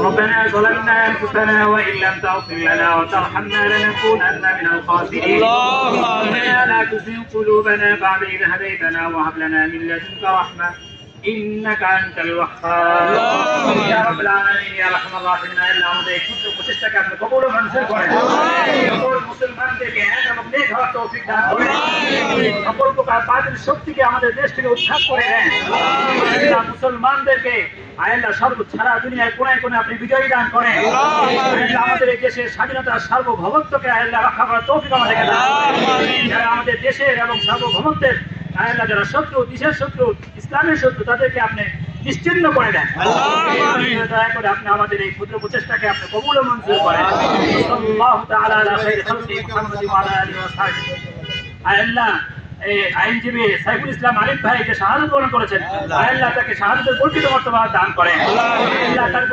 ربنا ظلمنا أنفسنا وإن لم تغفر لنا وترحمنا لنكونن من الخاسرين ربنا لا تزغ قلوبنا بعد إذ هديتنا وهب لنا من لدنك رحمة إنك أنت الوهاب يا رب العالمين يا أرحم الراحمين إلا আমাদের এই ছোট্ট প্রচেষ্টাকে আপনি কবুল ও মঞ্জুর করেন সকল মুসলমানদেরকে এক এবং নেক হওয়ার তৌফিক দান করেন সকল প্রকার বাতিল শক্তিকে আমাদের দেশ থেকে উৎখাত করে দেন আল্লাহ মুসলমানদেরকে আল্লাহ সারা দুনিয়ায় কোনায় কোনায় আপনি বিজয়ী দান করেন আল্লাহ আমাদের এই দেশের স্বাধীনতার সার্বভৌমত্বকে আল্লাহ রক্ষা করার তৌফিক আমাদেরকে দান যারা আমাদের দেশের এবং সার্বভৌমত্বের আল্লাহ যারা শত্রু দেশের শত্রু ইসলামের শত্রু তাদেরকে আপনি নিশ্চিহ্ন করে দেন দয়া করে আপনি আমাদের এই ক্ষুদ্র প্রচেষ্টাকে আপনি কবুল ও মঞ্জুর করেন সাল্লাল্লাহু তাআলা আলা খায়রি খালকি মুহাম্মাদ ওয়া আলা আলিহি ওয়া সাহবিহি আল্লাহ এই আইনজীবী সাইফুল ইসলাম আরিফ ভাই যে শাহাদাত বরণ করেছেন আল্লাহ তাকে শাহাদাতের প্রকৃত মর্তবা দান করেন আল্লাহ তার